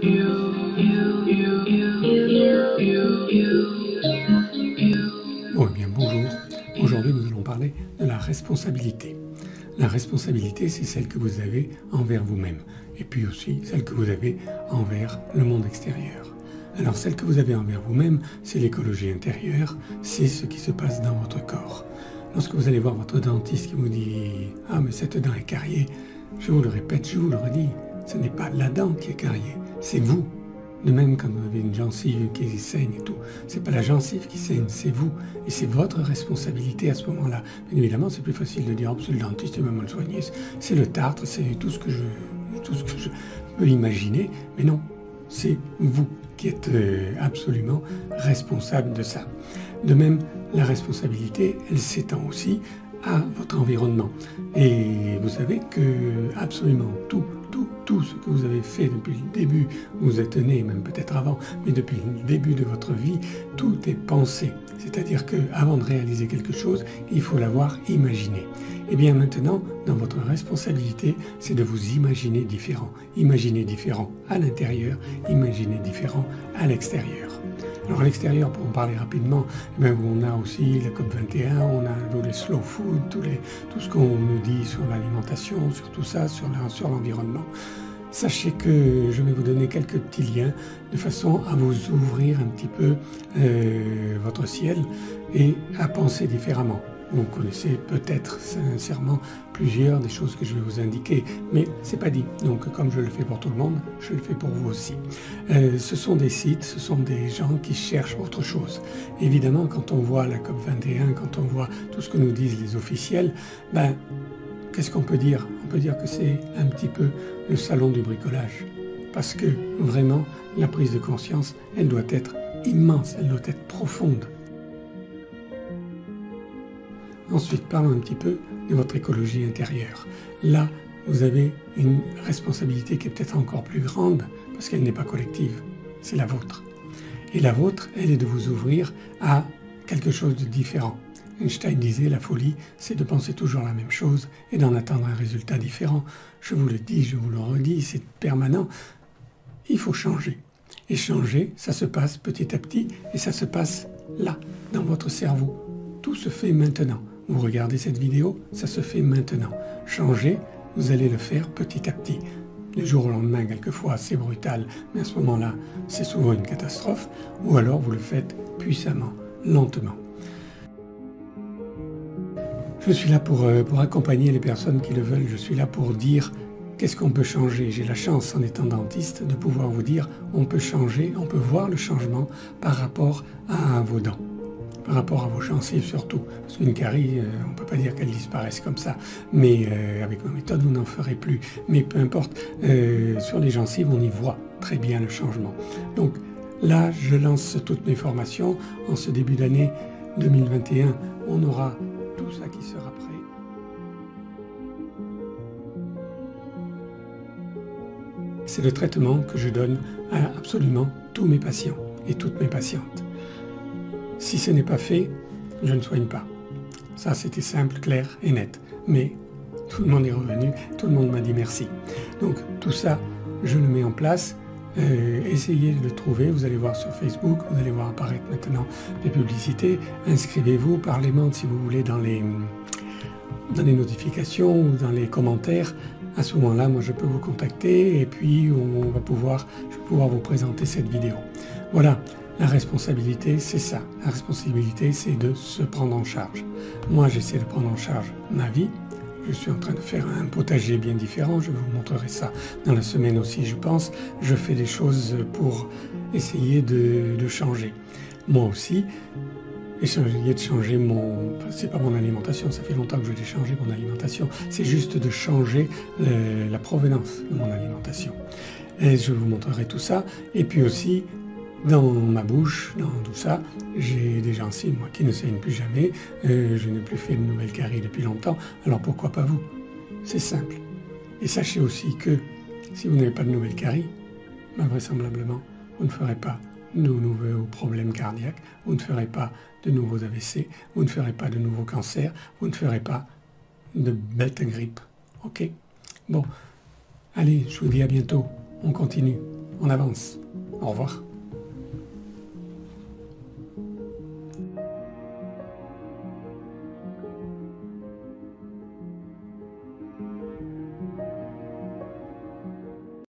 Bon, eh bien, bonjour. Aujourd'hui, nous allons parler de la responsabilité. La responsabilité, c'est celle que vous avez envers vous-même, et puis aussi celle que vous avez envers le monde extérieur. Alors, celle que vous avez envers vous-même, c'est l'écologie intérieure, c'est ce qui se passe dans votre corps. Lorsque vous allez voir votre dentiste qui vous dit « Ah, mais cette dent est cariée », je vous le répète, je vous le redis, ce n'est pas la dent qui est cariée, c'est vous. De même, quand vous avez une gencive qui saigne et tout, c'est pas la gencive qui saigne, c'est vous. Et c'est votre responsabilité à ce moment-là. Bien évidemment, c'est plus facile de dire « Oh, c'est le dentiste, il va mal soigner, c'est le tartre, c'est tout ce que je peux imaginer ». Mais non, c'est vous qui êtes absolument responsable de ça. De même, la responsabilité, elle s'étend aussi à votre environnement. Et vous savez que absolument tout ce que vous avez fait depuis le début, vous êtes né, même peut-être avant, mais depuis le début de votre vie, tout est pensé. C'est-à-dire qu'avant de réaliser quelque chose, il faut l'avoir imaginé. Et bien maintenant, dans votre responsabilité, c'est de vous imaginer différent. Imaginer différent à l'intérieur, imaginer différent à l'extérieur. Alors à l'extérieur, pour en parler rapidement, on a aussi la COP21, on a tous les slow food, tout ce qu'on nous dit sur l'alimentation, sur tout ça, sur l'environnement. Sachez que je vais vous donner quelques petits liens de façon à vous ouvrir un petit peu votre ciel et à penser différemment. Vous connaissez peut-être sincèrement plusieurs des choses que je vais vous indiquer, mais c'est pas dit. Donc comme je le fais pour tout le monde, je le fais pour vous aussi. Ce sont des sites, ce sont des gens qui cherchent autre chose. Évidemment, quand on voit la COP21, quand on voit tout ce que nous disent les officiels, qu'est-ce qu'on peut dire? On peut dire que c'est un petit peu le salon du bricolage. Parce que vraiment, la prise de conscience, elle doit être immense, elle doit être profonde. Ensuite, parlons un petit peu de votre écologie intérieure. Là, vous avez une responsabilité qui est peut-être encore plus grande, parce qu'elle n'est pas collective, c'est la vôtre. Et la vôtre, elle est de vous ouvrir à quelque chose de différent. Einstein disait, la folie, c'est de penser toujours la même chose et d'en attendre un résultat différent. Je vous le dis, je vous le redis, c'est permanent. Il faut changer. Et changer, ça se passe petit à petit et ça se passe là, dans votre cerveau. Tout se fait maintenant. Vous regardez cette vidéo, ça se fait maintenant. Changer, vous allez le faire petit à petit. Du jour au lendemain, quelquefois, c'est brutal, mais à ce moment-là, c'est souvent une catastrophe. Ou alors, vous le faites puissamment, lentement. Je suis là pour accompagner les personnes qui le veulent. Je suis là pour dire qu'est-ce qu'on peut changer. J'ai la chance, en étant dentiste, de pouvoir vous dire on peut changer, on peut voir le changement par rapport à vos dents. Par rapport à vos gencives surtout, parce qu'une carie, on ne peut pas dire qu'elle disparaisse comme ça, mais avec ma méthode, vous n'en ferez plus. Mais peu importe, sur les gencives, on y voit très bien le changement. Donc là, je lance toutes mes formations. En ce début d'année 2021, on aura tout ça qui sera prêt. C'est le traitement que je donne à absolument tous mes patients et toutes mes patientes. Si ce n'est pas fait, je ne soigne pas. Ça, c'était simple, clair et net. Mais tout le monde est revenu, tout le monde m'a dit merci. Donc tout ça, je le mets en place. Essayez de le trouver, vous allez voir sur Facebook, vous allez voir apparaître maintenant des publicités. Inscrivez-vous, parlez-moi si vous voulez dans les notifications ou dans les commentaires. À ce moment-là, moi je peux vous contacter et puis je vais pouvoir vous présenter cette vidéo. Voilà. La responsabilité, c'est ça. La responsabilité, c'est de se prendre en charge. Moi, j'essaie de prendre en charge ma vie. Je suis en train de faire un potager bien différent. Je vous montrerai ça dans la semaine aussi, je pense. Je fais des choses pour essayer de changer. Moi aussi, essayer de changer c'est pas mon alimentation, ça fait longtemps que je l'ai changé mon alimentation. C'est juste de changer la provenance de mon alimentation. Et je vous montrerai tout ça. Et puis aussi, dans ma bouche, dans tout ça, j'ai des gencives, moi, qui ne saignent plus jamais. Je n'ai plus fait de nouvelles caries depuis longtemps. Alors pourquoi pas vous? C'est simple. Et sachez aussi que si vous n'avez pas de nouvelles caries, vraisemblablement, vous ne ferez pas de nouveaux problèmes cardiaques, vous ne ferez pas de nouveaux AVC, vous ne ferez pas de nouveaux cancers, vous ne ferez pas de bête grippe. Ok? Bon, allez, je vous dis à bientôt. On continue. on avance. Au revoir.